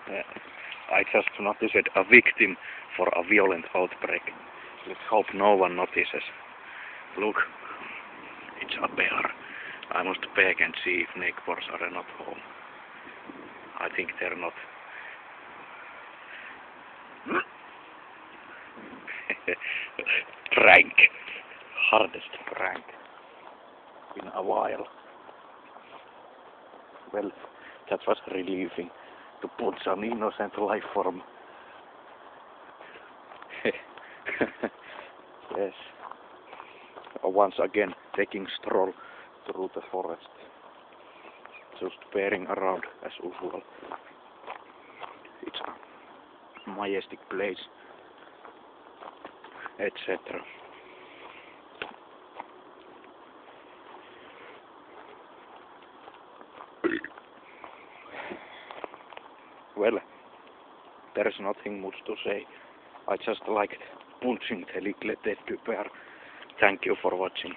I just noticed a victim for a violent outbreak. Let's hope no one notices. Look, it's a bear. I must beg and see if neighbors are not home. I think they're not. Prank. Hardest prank in a while. Well, that was relieving to put some innocent life form. Yes. Once again, taking stroll through the forest. Just peering around as usual. It's a majestic place, etc. Well, there's nothing much to say. I just liked punching the little dead bear. Thank you for watching.